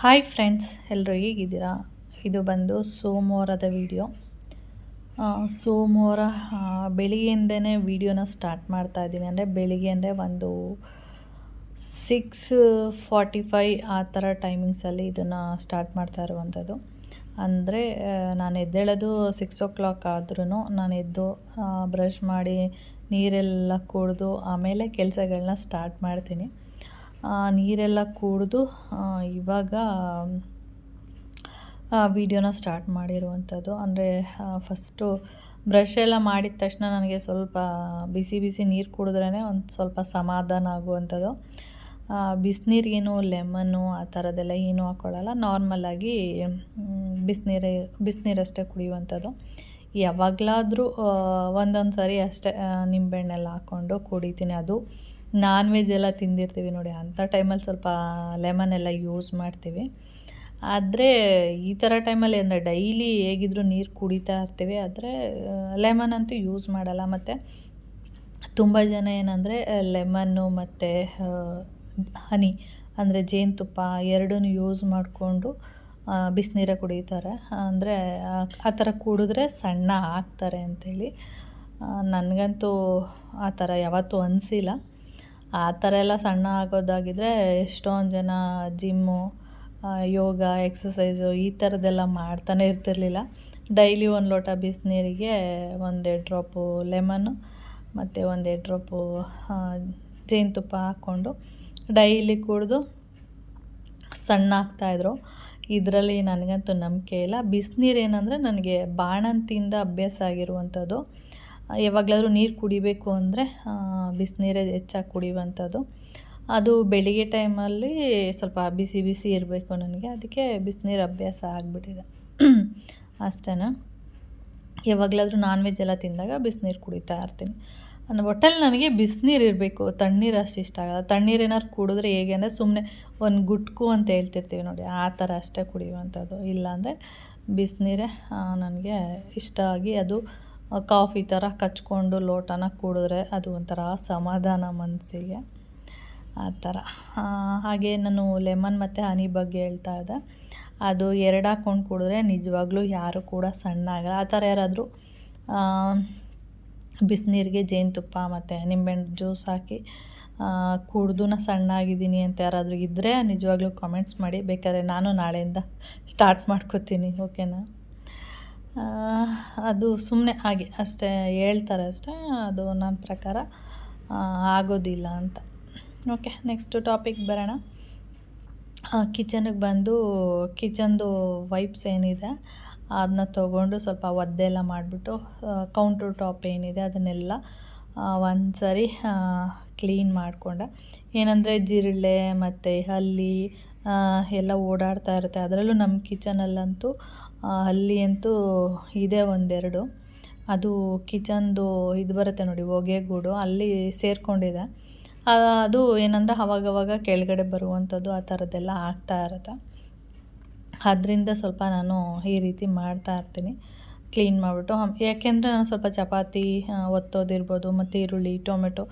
Hi friends, ಎಲ್ಲರೂ ಹೇಗಿದ್ದೀರಾ? ಇದು ಬಂದು ಸೋಮವಾರದ ವಿಡಿಯೋ. ಸೋಮವಾರ ಬೆಳಿಗ್ಗೆಯಿಂದನೇ ವಿಡಿಯೋನ ಸ್ಟಾರ್ಟ್ ಮಾಡ್ತಾ ಇದ್ದೀನಿ. ಅಂದರೆ ಬೆಳಿಗ್ಗೆ ಅಂದರೆ ಒಂದು 6:45 ಆ ಥರ ಟೈಮಿಂಗ್ಸಲ್ಲಿ ಇದನ್ನು ಸ್ಟಾರ್ಟ್ ಮಾಡ್ತಾ ಇರುವಂಥದ್ದು. ಅಂದರೆ ನಾನು ಎದ್ದೇಳೋದು 6 o'clock ಆದ್ರೂ ನಾನು ಎದ್ದು ಬ್ರಷ್ ಮಾಡಿ ನೀರೆಲ್ಲ ಕುಡಿದು ಆಮೇಲೆ ಕೆಲಸಗಳನ್ನ ಸ್ಟಾರ್ಟ್ ಮಾಡ್ತೀನಿ. ನೀರೆಲ್ಲ ಕುಡಿದು ಇವಾಗ ವಿಡಿಯೋನ ಸ್ಟಾರ್ಟ್ ಮಾಡಿರುವಂಥದ್ದು. ಅಂದರೆ ಫಸ್ಟು ಬ್ರಷ್ ಎಲ್ಲ ಮಾಡಿದ ತಕ್ಷಣ ನನಗೆ ಸ್ವಲ್ಪ ಬಿಸಿ ಬಿಸಿ ನೀರು ಕುಡಿದ್ರೇ ಒಂದು ಸ್ವಲ್ಪ ಸಮಾಧಾನ ಆಗುವಂಥದ್ದು. ಬಿಸಿನೀರಿಗೇನು ಲೆಮನ್ನು ಆ ಥರದ್ದೆಲ್ಲ ಏನೂ ಹಾಕ್ಕೊಳ್ಳಲ್ಲ. ನಾರ್ಮಲಾಗಿ ಬಿಸಿನೀರಷ್ಟೇ ಕುಡಿಯುವಂಥದ್ದು. ಯಾವಾಗಲಾದರೂ ಒಂದೊಂದು ಸಾರಿ ಅಷ್ಟೇ ನಿಂಬೆಹಣ್ಣೆಲ್ಲ ಹಾಕ್ಕೊಂಡು ಕುಡಿತೀನಿ. ಅದು ನಾನ್ ವೆಜ್ ಎಲ್ಲ ತಿಂದಿರ್ತೀವಿ ನೋಡಿ, ಅಂಥ ಟೈಮಲ್ಲಿ ಸ್ವಲ್ಪ ಲೆಮನ್ ಎಲ್ಲ ಯೂಸ್ ಮಾಡ್ತೀವಿ. ಆದರೆ ಈ ಥರ ಟೈಮಲ್ಲಿ ಅಂದರೆ ಡೈಲಿ ಹೇಗಿದ್ದರೂ ನೀರು ಕುಡಿತಾ ಇರ್ತೀವಿ, ಆದರೆ ಲೆಮನ್ ಅಂತೂ ಯೂಸ್ ಮಾಡಲ್ಲ. ಮತ್ತು ತುಂಬ ಜನ ಏನಂದರೆ ಲೆಮನ್ನು ಮತ್ತು ಹನಿ ಅಂದರೆ ಜೇನುತುಪ್ಪ ಎರಡನ್ನೂ ಯೂಸ್ ಮಾಡಿಕೊಂಡು ಬಿಸಿನೀರ ಕುಡಿತಾರೆ. ಅಂದರೆ ಆ ಥರ ಕುಡಿದ್ರೆ ಸಣ್ಣ ಆಗ್ತಾರೆ ಅಂಥೇಳಿ. ನನಗಂತೂ ಆ ಥರ ಯಾವತ್ತೂ ಅನಿಸಿಲ್ಲ. ಆ ಥರ ಎಲ್ಲ ಸಣ್ಣ ಆಗೋದಾಗಿದ್ದರೆ ಎಷ್ಟೊಂದು ಜನ ಜಿಮ್ಮು, ಯೋಗ, ಎಕ್ಸಸೈಸು ಈ ಥರದ್ದೆಲ್ಲ ಮಾಡ್ತಾನೆ ಇರ್ತಿರ್ಲಿಲ್ಲ. ಡೈಲಿ 1 ಲೋಟ ಬಿಸಿನೀರಿಗೆ 1-2 ಡ್ರಾಪು ಲೆಮನ್ನು ಮತ್ತು 1-2 ಡ್ರಾಪು ಜೇನುತುಪ್ಪ ಹಾಕ್ಕೊಂಡು ಡೈಲಿ ಕುಡಿದು ಸಣ್ಣ ಆಗ್ತಾಯಿದ್ರು. ಇದರಲ್ಲಿ ನನಗಂತೂ ನಂಬಿಕೆ ಇಲ್ಲ. ಬಿಸಿನೀರು ಏನಂದರೆ ನನಗೆ ಬಾಣಂತಿಯಿಂದ ಅಭ್ಯಾಸ ಆಗಿರುವಂಥದ್ದು. ಯಾವಾಗಲಾದರೂ ನೀರು ಕುಡಿಬೇಕು ಅಂದರೆ ಬಿಸಿನೀರೇ ಹೆಚ್ಚಾಗಿ ಕುಡಿಯುವಂಥದ್ದು. ಅದು ಬೆಳಿಗ್ಗೆ ಟೈಮಲ್ಲಿ ಸ್ವಲ್ಪ ಬಿಸಿ ಬಿಸಿ ಇರಬೇಕು ನನಗೆ, ಅದಕ್ಕೆ ಬಿಸಿನೀರು ಅಭ್ಯಾಸ ಆಗಿಬಿಟ್ಟಿದೆ ಅಷ್ಟೇ. ಯಾವಾಗಲಾದರೂ ನಾನ್ ವೆಜ್ ಎಲ್ಲ ತಿಂದಾಗ ಬಿಸಿನೀರು ಕುಡಿತಾ ಇರ್ತೀನಿ. ಒಟ್ಟಲ್ಲಿ ನನಗೆ ಬಿಸಿನೀರು ಇರಬೇಕು, ತಣ್ಣೀರು ಅಷ್ಟು ಇಷ್ಟ ಆಗಲ್ಲ. ತಣ್ಣೀರು ಏನಾದ್ರು ಕುಡಿದ್ರೆ ಹೇಗೆ ಅಂದರೆ ಸುಮ್ಮನೆ ಒಂದು ಗುಟ್ಕು ಅಂತ ಹೇಳ್ತಿರ್ತೀವಿ ನೋಡಿ, ಆ ಥರ ಅಷ್ಟೇ ಕುಡಿಯುವಂಥದ್ದು. ಇಲ್ಲಾಂದರೆ ಬಿಸಿನೀರೇ ನನಗೆ ಇಷ್ಟ ಆಗಿ, ಅದು ಕಾಫಿ ಥರ ಕಚ್ಕೊಂಡು ಲೋಟನ ಕುಡಿದ್ರೆ ಅದು ಒಂಥರ ಸಮಾಧಾನ ಮನಸ್ಸಿಗೆ, ಆ ಥರ. ಹಾಗೆ ನಾನು ಲೆಮನ್ ಮತ್ತು ಹನಿ ಬಗ್ಗೆ ಹೇಳ್ತಾ ಇದ್ದೆ. ಅದು 2 ಹಾಕ್ಕೊಂಡು ಕುಡಿದ್ರೆ ನಿಜವಾಗ್ಲೂ ಯಾರೂ ಕೂಡ ಸಣ್ಣ ಆಗಲ್ಲ. ಆ ಥರ ಯಾರಾದರೂ ಬಿಸಿನೀರಿಗೆ ಜೇನುತುಪ್ಪ ಮತ್ತು ನಿಂಬೆಹಣ್ಣು ಜ್ಯೂಸ್ ಹಾಕಿ ಕುಡಿದು ಸಣ್ಣ ಆಗಿದ್ದೀನಿ ಅಂತ ಯಾರಾದರೂ ಇದ್ದರೆ ನಿಜವಾಗ್ಲೂ ಕಾಮೆಂಟ್ಸ್ ಮಾಡಿ. ಬೇಕಾದ್ರೆ ನಾನು ನಾಳೆಯಿಂದ ಸ್ಟಾರ್ಟ್ ಮಾಡ್ಕೋತೀನಿ, ಓಕೆನಾ? ಅದು ಸುಮ್ಮನೆ ಹಾಗೆ ಅಷ್ಟೇ ಹೇಳ್ತಾರೆ ಅಷ್ಟೇ, ಅದು ನನ್ನ ಪ್ರಕಾರ ಆಗೋದಿಲ್ಲ ಅಂತ. ಓಕೆ, ನೆಕ್ಸ್ಟು ಟಾಪಿಕ್ ಬರೋಣ. ಕಿಚನಿಗೆ ಬಂದು ಕಿಚನ್ದು ವೈಪ್ಸ್ ಏನಿದೆ ಅದನ್ನ ತೊಗೊಂಡು ಸ್ವಲ್ಪ ಒದ್ದೆಲ್ಲ ಮಾಡಿಬಿಟ್ಟು ಕೌಂಟ್ರ್ ಟಾಪ್ ಏನಿದೆ ಅದನ್ನೆಲ್ಲ ಒಂದು ಸರಿ ಕ್ಲೀನ್ ಮಾಡಿಕೊಂಡೆ. ಏನಂದರೆ ಜಿರಳೆ ಮತ್ತು ಹಲ್ಲಿ ಎಲ್ಲ ಓಡಾಡ್ತಾ ಇರುತ್ತೆ. ಅದರಲ್ಲೂ ನಮ್ಮ ಕಿಚನಲ್ಲಂತೂ ಹಲ್ಲಿ ಅಂತೂ ಇದೆ 1-2. ಅದು ಕಿಚನ್ದು ಇದು ಬರುತ್ತೆ ನೋಡಿ, ಹೊಗೆಗೂಡು, ಅಲ್ಲಿ ಸೇರಿಕೊಂಡಿದೆ. ಅದು ಏನಂದರೆ ಅವಾಗವಾಗ ಕೆಳಗಡೆ ಬರುವಂಥದ್ದು, ಆ ಥರದ್ದೆಲ್ಲ ಆಗ್ತಾ ಇರುತ್ತೆ. ಅದರಿಂದ ಸ್ವಲ್ಪ ನಾನು ಈ ರೀತಿ ಮಾಡ್ತಾ ಇರ್ತೀನಿ, ಕ್ಲೀನ್ ಮಾಡಿಬಿಟ್ಟು. ಯಾಕೆಂದರೆ ನಾನು ಸ್ವಲ್ಪ ಚಪಾತಿ ಒತ್ತೋದಿರ್ಬೋದು ಮತ್ತು ಈರುಳ್ಳಿ, ಟೊಮೆಟೊ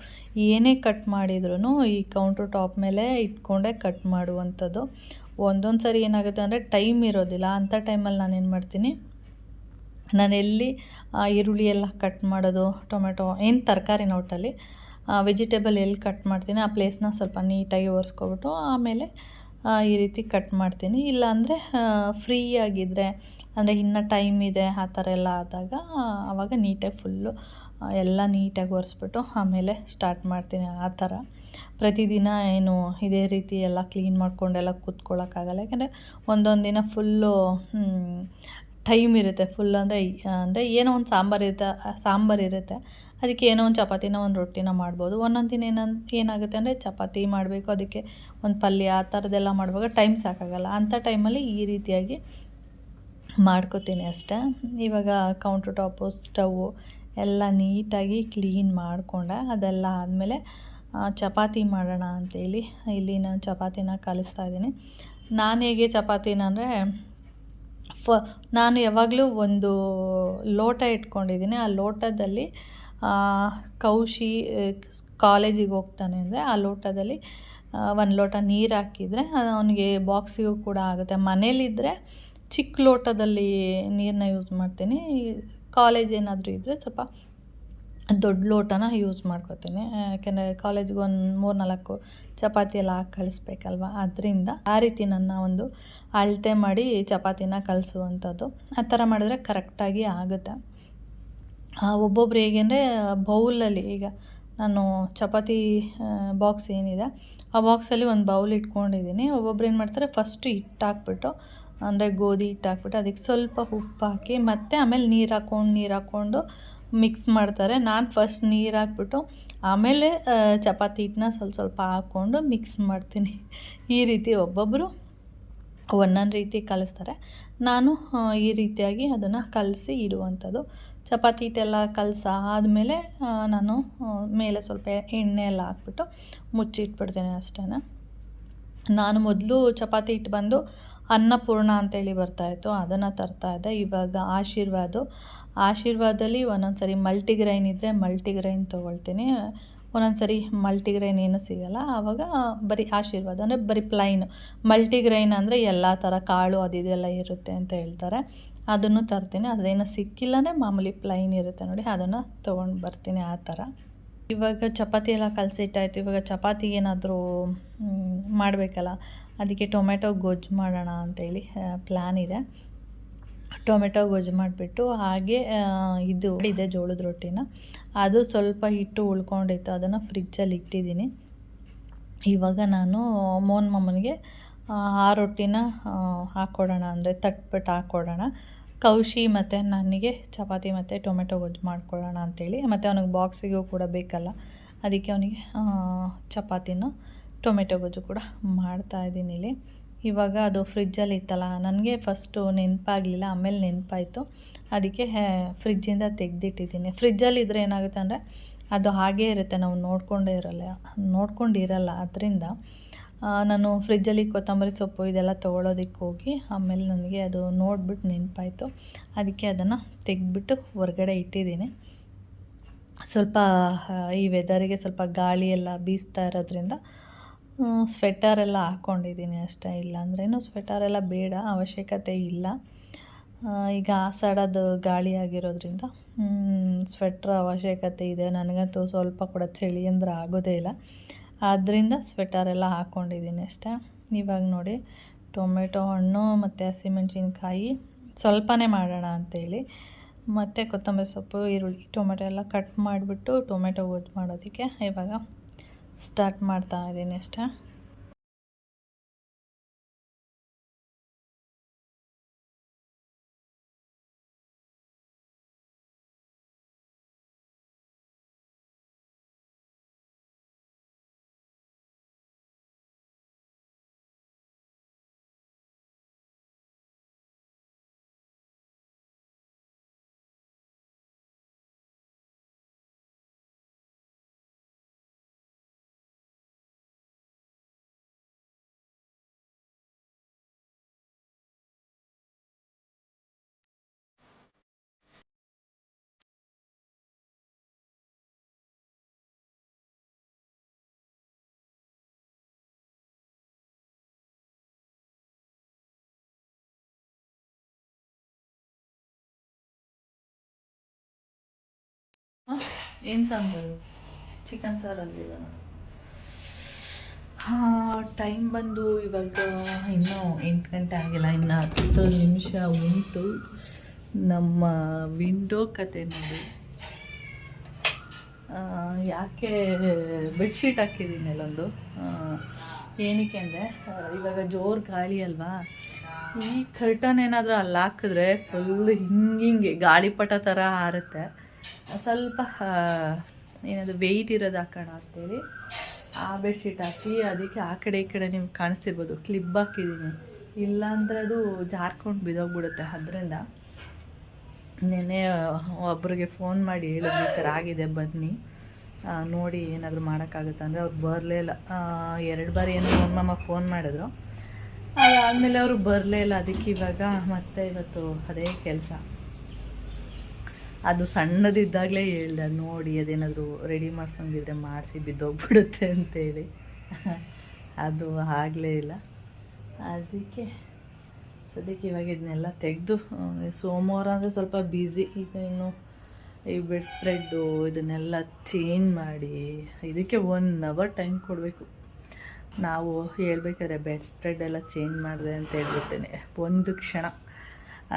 ಏನೇ ಕಟ್ ಮಾಡಿದ್ರೂ ಈ ಕೌಂಟ್ರ್ ಟಾಪ್ ಮೇಲೆ ಇಟ್ಕೊಂಡೇ ಕಟ್ ಮಾಡುವಂಥದ್ದು. ಒಂದೊಂದು ಸರಿ ಏನಾಗುತ್ತೆ ಅಂದರೆ ಟೈಮ್ ಇರೋದಿಲ್ಲ. ಅಂಥ ಟೈಮಲ್ಲಿ ನಾನೇನು ಮಾಡ್ತೀನಿ, ನಾನೆಲ್ಲಿ ಈರುಳ್ಳಿ ಎಲ್ಲ ಕಟ್ ಮಾಡೋದು, ಟೊಮೆಟೊ ಏನು ತರಕಾರಿ ಒಟ್ಟಲ್ಲಿ ವೆಜಿಟೇಬಲ್ ಎಲ್ಲಿ ಕಟ್ ಮಾಡ್ತೀನಿ ಆ ಪ್ಲೇಸ್ನ ಸ್ವಲ್ಪ ನೀಟಾಗಿ ಒರೆಸ್ಕೊಬಿಟ್ಟು ಆಮೇಲೆ ಈ ರೀತಿ ಕಟ್ ಮಾಡ್ತೀನಿ. ಇಲ್ಲಾಂದರೆ ಫ್ರೀ ಆಗಿದ್ದರೆ, ಅಂದರೆ ಇನ್ನೂ ಟೈಮ್ ಇದೆ ಆ ಥರ ಎಲ್ಲ ಆದಾಗ ಆವಾಗ ನೀಟಾಗಿ ಫುಲ್ಲು ಎಲ್ಲ ನೀಟಾಗಿ ಒರೆಸ್ಬಿಟ್ಟು ಆಮೇಲೆ ಸ್ಟಾರ್ಟ್ ಮಾಡ್ತೀನಿ. ಆ ಥರ ಪ್ರತಿದಿನ ಏನು ಇದೇ ರೀತಿ ಎಲ್ಲ ಕ್ಲೀನ್ ಮಾಡ್ಕೊಂಡೆಲ್ಲ ಕೂತ್ಕೊಳ್ಳೋಕ್ಕಾಗಲ್ಲ. ಯಾಕೆಂದರೆ ಒಂದೊಂದು ದಿನ ಫುಲ್ಲು ಟೈಮ್ ಇರುತ್ತೆ. ಫುಲ್ ಅಂದರೆ ಏನೋ ಒಂದು ಸಾಂಬಾರು ಇರುತ್ತೆ, ಅದಕ್ಕೆ ಏನೋ ಒಂದು ಚಪಾತಿನ ಒಂದು ರೊಟ್ಟಿನ ಮಾಡ್ಬೋದು. ಒಂದೊಂದು ದಿನ ಏನಾಗುತ್ತೆ ಅಂದರೆ ಚಪಾತಿ ಮಾಡಬೇಕು, ಅದಕ್ಕೆ ಒಂದು ಪಲ್ಯ ಆ ಥರದ್ದೆಲ್ಲ ಮಾಡುವಾಗ ಟೈಮ್ ಸಾಕಾಗಲ್ಲ. ಅಂಥ ಟೈಮಲ್ಲಿ ಈ ರೀತಿಯಾಗಿ ಮಾಡ್ಕೋತೀನಿ ಅಷ್ಟೇ. ಇವಾಗ ಕೌಂಟ್ರ್ ಟಾಪು, ಸ್ಟವ್ವು ಎಲ್ಲ ನೀಟಾಗಿ ಕ್ಲೀನ್ ಮಾಡಿಕೊಂಡೆ. ಅದೆಲ್ಲ ಆದಮೇಲೆ ಚಪಾತಿ ಮಾಡೋಣ ಅಂತೇಳಿ ಇಲ್ಲಿ ನಾನು ಚಪಾತಿನ ಕಲಿಸ್ತಾ ಇದ್ದೀನಿ. ನಾನು ಹೇಗೆ ಚಪಾತಿನ ಅಂದರೆ ನಾನು ಯಾವಾಗಲೂ ಒಂದು ಲೋಟ ಇಟ್ಕೊಂಡಿದ್ದೀನಿ. ಆ ಲೋಟದಲ್ಲಿ ಕೌಶಿ ಕಾಲೇಜಿಗೆ ಹೋಗ್ತಾನೆ ಅಂದರೆ ಆ ಲೋಟದಲ್ಲಿ ಒಂದು ಲೋಟ ನೀರು ಹಾಕಿದರೆ ಅವನಿಗೆ ಬಾಕ್ಸಿಗೂ ಕೂಡ ಆಗುತ್ತೆ. ಮನೇಲಿದ್ದರೆ ಚಿಕ್ಕ ಲೋಟದಲ್ಲಿ ನೀರನ್ನ ಯೂಸ್ ಮಾಡ್ತೀನಿ. ಕಾಲೇಜ್ ಏನಾದರೂ ಇದ್ದರೆ ಸ್ವಲ್ಪ ದೊಡ್ಡ ಲೋಟನ ಯೂಸ್ ಮಾಡ್ಕೊತೀನಿ. ಯಾಕೆಂದರೆ ಕಾಲೇಜ್ಗೆ ಒಂದು 3-4 ಚಪಾತಿ ಎಲ್ಲ ಹಾಕಿ ಕಳಿಸ್ಬೇಕಲ್ವ, ಅದರಿಂದ ಆ ರೀತಿ ನನ್ನ ಒಂದು ಅಳತೆ ಮಾಡಿ ಚಪಾತಿನ ಕಲಿಸುವಂಥದ್ದು. ಆ ಥರ ಮಾಡಿದ್ರೆ ಕರೆಕ್ಟಾಗಿ ಆಗುತ್ತೆ. ಒಬ್ಬೊಬ್ರು ಹೇಗೆ ಅಂದರೆ ಬೌಲಲ್ಲಿ, ಈಗ ನಾನು ಚಪಾತಿ ಬಾಕ್ಸ್ ಏನಿದೆ ಆ ಬಾಕ್ಸಲ್ಲಿ ಒಂದು ಬೌಲ್ ಇಟ್ಕೊಂಡಿದ್ದೀನಿ. ಒಬ್ಬೊಬ್ರು ಏನು ಮಾಡ್ತಾರೆ, ಫಸ್ಟು ಹಿಟ್ಟು ಹಾಕ್ಬಿಟ್ಟು, ಅಂದರೆ ಗೋಧಿ ಹಿಟ್ಟು ಹಾಕ್ಬಿಟ್ಟು ಅದಕ್ಕೆ ಸ್ವಲ್ಪ ಉಪ್ಪು ಹಾಕಿ ಮತ್ತು ಆಮೇಲೆ ನೀರು ಹಾಕ್ಕೊಂಡು ಮಿಕ್ಸ್ ಮಾಡ್ತಾರೆ. ನಾನು ಫಸ್ಟ್ ನೀರು ಹಾಕ್ಬಿಟ್ಟು ಆಮೇಲೆ ಚಪಾತಿ ಹಿಟ್ಟನ್ನ ಸ್ವಲ್ಪ ಹಾಕ್ಕೊಂಡು ಮಿಕ್ಸ್ ಮಾಡ್ತೀನಿ. ಈ ರೀತಿ ಒಬ್ಬೊಬ್ಬರು ಒಂದೊಂದು ರೀತಿ ಕಲಿಸ್ತಾರೆ. ನಾನು ಈ ರೀತಿಯಾಗಿ ಅದನ್ನು ಕಲಸಿ ಇಡುವಂಥದ್ದು. ಚಪಾತಿ ಹಿಟ್ಟೆಲ್ಲ ಆದಮೇಲೆ ನಾನು ಮೇಲೆ ಸ್ವಲ್ಪ ಎಣ್ಣೆ ಎಲ್ಲ ಹಾಕ್ಬಿಟ್ಟು ಮುಚ್ಚಿಟ್ಬಿಡ್ತೀನಿ ಅಷ್ಟೇ. ನಾನು ಮೊದಲು ಚಪಾತಿ ಹಿಟ್ಟು ಬಂದು ಅನ್ನಪೂರ್ಣ ಅಂತೇಳಿ ಬರ್ತಾಯಿತ್ತು, ಅದನ್ನು ತರ್ತಾಯಿದ್ದೆ. ಇವಾಗ ಆಶೀರ್ವಾದಲ್ಲಿ ಒಂದೊಂದು ಸರಿ ಮಲ್ಟಿಗ್ರೈನ್ ಇದ್ದರೆ ಮಲ್ಟಿಗ್ರೈನ್ ತೊಗೊಳ್ತೀನಿ. ಒಂದೊಂದು ಸರಿ ಮಲ್ಟಿಗ್ರೈನ್ ಏನೂ ಸಿಗೋಲ್ಲ, ಆವಾಗ ಬರೀ ಆಶೀರ್ವಾದ ಅಂದರೆ ಬರೀ ಪ್ಲೈನ್. ಮಲ್ಟಿಗ್ರೈನ್ ಅಂದರೆ ಎಲ್ಲ ಥರ ಕಾಳು ಅದೆಲ್ಲ ಇರುತ್ತೆ ಅಂತ ಹೇಳ್ತಾರೆ, ಅದನ್ನು ತರ್ತೀನಿ. ಅದೇನೋ ಸಿಕ್ಕಿಲ್ಲ ಅಂದರೆ ಮಾಮೂಲಿ ಪ್ಲೈನ್ ಇರುತ್ತೆ ನೋಡಿ, ಅದನ್ನು ತೊಗೊಂಡು ಬರ್ತೀನಿ. ಆ ಥರ ಇವಾಗ ಚಪಾತಿ ಎಲ್ಲ ಕಲಸಿಟ್ಟಾಯಿತು. ಇವಾಗ ಚಪಾತಿಗೆ ಏನಾದರೂ ಮಾಡಬೇಕಲ್ಲ, ಅದಕ್ಕೆ ಟೊಮೆಟೊ ಗೊಜ್ಜು ಮಾಡೋಣ ಅಂತೇಳಿ ಪ್ಲ್ಯಾನ್ ಇದೆ. ಟೊಮೆಟೊ ಗೊಜ್ಜು ಮಾಡಿಬಿಟ್ಟು ಹಾಗೆ ಇದು ಇದೆ ಜೋಳದ ರೊಟ್ಟಿನ, ಅದು ಸ್ವಲ್ಪ ಹಿಟ್ಟು ಉಳ್ಕೊಂಡಿತ್ತು, ಅದನ್ನು ಫ್ರಿಜ್ಜಲ್ಲಿ ಇಟ್ಟಿದ್ದೀನಿ. ಇವಾಗ ನಾನು ಮೋಹನ್ ಮಾಮನಿಗೆ ಆ ರೊಟ್ಟಿನ ಹಾಕ್ಕೊಡೋಣ, ಅಂದರೆ ತಟ್ಬಿಟ್ಟು ಹಾಕ್ಕೊಡೋಣ. ಕೌಶಿ ಮತ್ತು ನನಗೆ ಚಪಾತಿ ಮತ್ತು ಟೊಮೆಟೊ ಗೊಜ್ಜು ಮಾಡ್ಕೊಳ್ಳೋಣ ಅಂಥೇಳಿ. ಮತ್ತು ಅವನಿಗೆ ಬಾಕ್ಸಿಗೂ ಕೂಡ ಬೇಕಲ್ಲ, ಅದಕ್ಕೆ ಅವನಿಗೆ ಚಪಾತಿನ ಟೊಮೆಟೊ ಗೊಜ್ಜು ಕೂಡ ಮಾಡ್ತಾಯಿದ್ದೀನಿ ಇಲ್ಲಿ. ಇವಾಗ ಅದು ಫ್ರಿಜ್ಜಲ್ಲಿ ಇತ್ತಲ್ಲ, ನನಗೆ ಫಸ್ಟು ನೆನಪಾಗಲಿಲ್ಲ, ಆಮೇಲೆ ನೆನಪಾಯಿತು, ಅದಕ್ಕೆ ಫ್ರಿಜ್ಜಿಂದ ತೆಗೆದಿಟ್ಟಿದ್ದೀನಿ. ಫ್ರಿಜ್ಜಲ್ಲಿದ್ದರೆ ಏನಾಗುತ್ತೆ ಅಂದರೆ ಅದು ಹಾಗೇ ಇರುತ್ತೆ, ನಾವು ನೋಡ್ಕೊಂಡಿರಲ್ಲ. ಅದರಿಂದ ನಾನು ಫ್ರಿಜ್ಜಲ್ಲಿ ಕೊತ್ತಂಬರಿ ಸೊಪ್ಪು ಇದೆಲ್ಲ ತೊಗೊಳೋದಕ್ಕೆ ಹೋಗಿ ಆಮೇಲೆ ನನಗೆ ಅದು ನೋಡಿಬಿಟ್ಟು ನೆನಪಾಯಿತು, ಅದಕ್ಕೆ ಅದನ್ನು ತೆಗೆದ್ಬಿಟ್ಟು ಹೊರಗಡೆ ಇಟ್ಟಿದ್ದೀನಿ. ಸ್ವಲ್ಪ ಈ ವೆದರಿಗೆ ಸ್ವಲ್ಪ ಗಾಳಿ ಎಲ್ಲ ಬೀಸ್ತಾ ಇರೋದ್ರಿಂದ ಸ್ವೆಟರೆಲ್ಲ ಹಾಕ್ಕೊಂಡಿದ್ದೀನಿ ಅಷ್ಟೇ. ಇಲ್ಲಾಂದ್ರೇನು ಸ್ವೆಟರೆಲ್ಲ ಬೇಡ, ಅವಶ್ಯಕತೆ ಇಲ್ಲ. ಈಗ ಆಷಾಢದ ಗಾಳಿ ಆಗಿರೋದ್ರಿಂದ ಸ್ವೆಟ್ರ್ ಅವಶ್ಯಕತೆ ಇದೆ. ನನಗಂತೂ ಸ್ವಲ್ಪ ಕೂಡ ಚಳಿ ಅಂದರೆ ಆಗೋದೇ ಇಲ್ಲ, ಆದ್ದರಿಂದ ಸ್ವೆಟರೆಲ್ಲ ಹಾಕ್ಕೊಂಡಿದ್ದೀನಿ ಅಷ್ಟೇ. ಇವಾಗ ನೋಡಿ, ಟೊಮೆಟೊ ಹಣ್ಣು ಮತ್ತು ಹಸಿಮೆಣ್ಸಿನ್ಕಾಯಿ ಸ್ವಲ್ಪನೇ ಮಾಡೋಣ ಅಂಥೇಳಿ, ಮತ್ತು ಕೊತ್ತಂಬರಿ ಸೊಪ್ಪು, ಈರುಳ್ಳಿ, ಟೊಮೆಟೊ ಎಲ್ಲ ಕಟ್ ಮಾಡಿಬಿಟ್ಟು ಟೊಮೆಟೊ ಗೊಜ್ಜು ಮಾಡೋದಕ್ಕೆ ಇವಾಗ ಸ್ಟಾರ್ಟ್ ಮಾಡ್ತಾ ಇದ್ದೀನಿ ಅಷ್ಟೇ. ಏನು ಸಾಂಬಾರು? ಚಿಕನ್ ಸಾರಲ್ಲಿ. ಟೈಮ್ ಬಂದು ಇವಾಗ ಇನ್ನೂ 8 ಗಂಟೆ ಆಗಿಲ್ಲ, ಇನ್ನು 10 ನಿಮಿಷ ಉಂಟು. ನಮ್ಮ ವಿಂಡೋ ಕತೆ ನೋಡಿ, ಯಾಕೆ ಬೆಡ್ಶೀಟ್ ಹಾಕಿದ್ದೀನಿ ಅಲ್ಲೊಂದು, ಏನಕ್ಕೆ ಅಂದರೆ ಇವಾಗ ಜೋರು ಗಾಳಿ ಅಲ್ವಾ, ಈ ಕರ್ಟನ್ ಏನಾದರೂ ಅಲ್ಲಿ ಹಾಕಿದ್ರೆ ಫುಲ್ ಹಿಂಗೆ ಗಾಳಿಪಟ ಥರ ಹಾರುತ್ತೆ. ಸ್ವಲ್ಪ ಏನಾದರೂ ವೆಯ್ಟ್ ಇರೋದು ಹಾಕೋಣ ಅಂತೇಳಿ ಆ ಬೆಡ್ಶೀಟ್ ಹಾಕಿ, ಅದಕ್ಕೆ ಆ ಕಡೆ ಈ ಕಡೆ ನಿಮ್ಗೆ ಕಾಣಿಸ್ತಿರ್ಬೋದು ಕ್ಲಿಪ್ ಹಾಕಿದ್ದೀನಿ, ಇಲ್ಲಾಂದರೆ ಅದು ಜಾರ್ಕೊಂಡು ಬಿದ್ದೋಗ್ಬಿಡುತ್ತೆ. ಅದರಿಂದ ನೆನ್ನೆ ಒಬ್ರಿಗೆ ಫೋನ್ ಮಾಡಿ ಹೇಳಿದ್ವಿ, ಈ ಥರ ಆಗಿದೆ, ಬನ್ನಿ ನೋಡಿ ಏನಾದರೂ ಮಾಡೋಕ್ಕಾಗುತ್ತೆ ಅಂದರೆ ಅವ್ರು ಬರಲೇ ಇಲ್ಲ. 2 ಬಾರಿ ಏನೋ ಅಮ್ಮಮ್ಮ ಫೋನ್ ಮಾಡಿದ್ರು, ಅದಾದಮೇಲೆ ಅವರು ಬರಲೇ ಇಲ್ಲ. ಅದಕ್ಕೆ ಇವಾಗ ಮತ್ತೆ ಇವತ್ತು ಅದೇ ಕೆಲಸ. ಅದು ಸಣ್ಣದಿದ್ದಾಗಲೇ ಹೇಳ್ದೆ, ನೋಡಿ ಅದೇನಾದರೂ ರೆಡಿ ಮಾಡ್ಸೋಂಗಿದ್ರೆ ಮಾಡಿಸಿ ಬಿದ್ದೋಗ್ಬಿಡುತ್ತೆ ಅಂತೇಳಿ. ಅದು ಆಗಲೇ ಇಲ್ಲ. ಅದಕ್ಕೆ ಸದ್ಯಕ್ಕೆ ಇವಾಗ ಇದನ್ನೆಲ್ಲ ತೆಗೆದು ಸೋಮವಾರ ಅಂದರೆ ಸ್ವಲ್ಪ ಬ್ಯುಸಿ. ಈಗ ಇನ್ನು ಈ ಬೆಡ್ ಸ್ಪ್ರೆಡ್ಡು ಇದನ್ನೆಲ್ಲ ಚೇಂಜ್ ಮಾಡಿ ಇದಕ್ಕೆ 1 ಅವರ್ ಟೈಮ್ ಕೊಡಬೇಕು. ನಾವು ಹೇಳ್ಬೇಕಾದ್ರೆ ಬೆಡ್ ಸ್ಪ್ರೆಡ್ ಎಲ್ಲ ಚೇಂಜ್ ಮಾಡಿದೆ ಅಂತ ಹೇಳ್ಬಿಡ್ತೇನೆ, ಒಂದು ಕ್ಷಣ.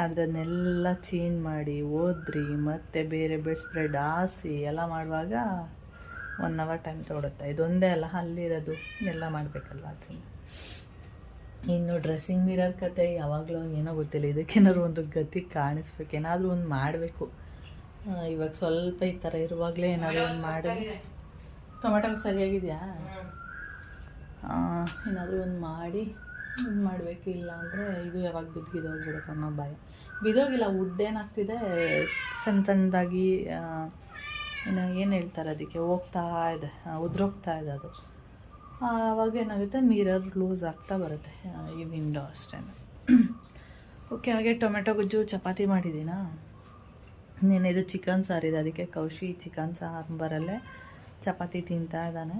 ಅದನ್ನೆಲ್ಲ ಚೇಂಜ್ ಮಾಡಿ ಓದ್ರಿ ಮತ್ತು ಬೇರೆ ಬೆಡ್ ಸ್ಪ್ರೆಡ್ ಹಾಸಿ ಎಲ್ಲ ಮಾಡುವಾಗ 1 ಅವರ್ ಟೈಮ್ ತೊಗೊಳುತ್ತೆ. ಇದೊಂದೇ ಅಲ್ಲ, ಅಲ್ಲಿರೋದು ಎಲ್ಲ ಮಾಡಬೇಕಲ್ವ. ಅದರಿಂದ ಇನ್ನು ಡ್ರೆಸ್ಸಿಂಗ್ ಮಿರರ್ ಕತೆ ಯಾವಾಗಲೂ ಏನೋ ಗೊತ್ತಿಲ್ಲ, ಇದಕ್ಕೇನಾದ್ರು ಒಂದು ಗತಿ ಕಾಣಿಸ್ಬೇಕು, ಏನಾದರೂ ಒಂದು ಮಾಡಬೇಕು. ಇವಾಗ ಸ್ವಲ್ಪ ಈ ಥರ ಇರುವಾಗಲೇ ಏನಾದರೂ ಒಂದು ಮಾಡಿ. ಟೊಮೆಟೊ ಸರಿಯಾಗಿದೆಯಾ? ಏನಾದರೂ ಒಂದು ಮಾಡಿ ಇದು ಮಾಡಬೇಕು. ಇಲ್ಲ ಅಂದರೆ ಇದು ಯಾವಾಗ ಬಿದ್ದೋಗ್ಬಿಡುತ್ತೆ ಅನ್ನೋ ಭಯ. ಬಿದ್ದೋಗಿಲ್ಲ, ಉಡ್ಡೇನಾಗ್ತಿದೆ ಸಣ್ಣ ಸಣ್ಣದಾಗಿ, ಇನ್ನು ಏನು ಹೇಳ್ತಾರೆ ಅದಕ್ಕೆ, ಹೋಗ್ತಾ ಇದೆ, ಉದುರೋಗ್ತಾ ಇದೆ ಅದು. ಆವಾಗ ಏನಾಗುತ್ತೆ, ಮಿರರ್ ಲೂಸ್ ಆಗ್ತಾ ಬರುತ್ತೆ ಈ ವಿಂಡೋ ಅಷ್ಟೇ. ಓಕೆ, ಹಾಗೆ ಟೊಮೆಟೊ ಗೊಜ್ಜು ಚಪಾತಿ ಮಾಡಿದ್ದೀನಾ. ಇದು ಚಿಕನ್ ಸಾರಿದೆ, ಅದಕ್ಕೆ ಕೌಶಿ ಚಿಕನ್ ಸಾಂಬಾರಲ್ಲೇ ಚಪಾತಿ ತಿಂತಾ ಇದ್ದಾನೆ.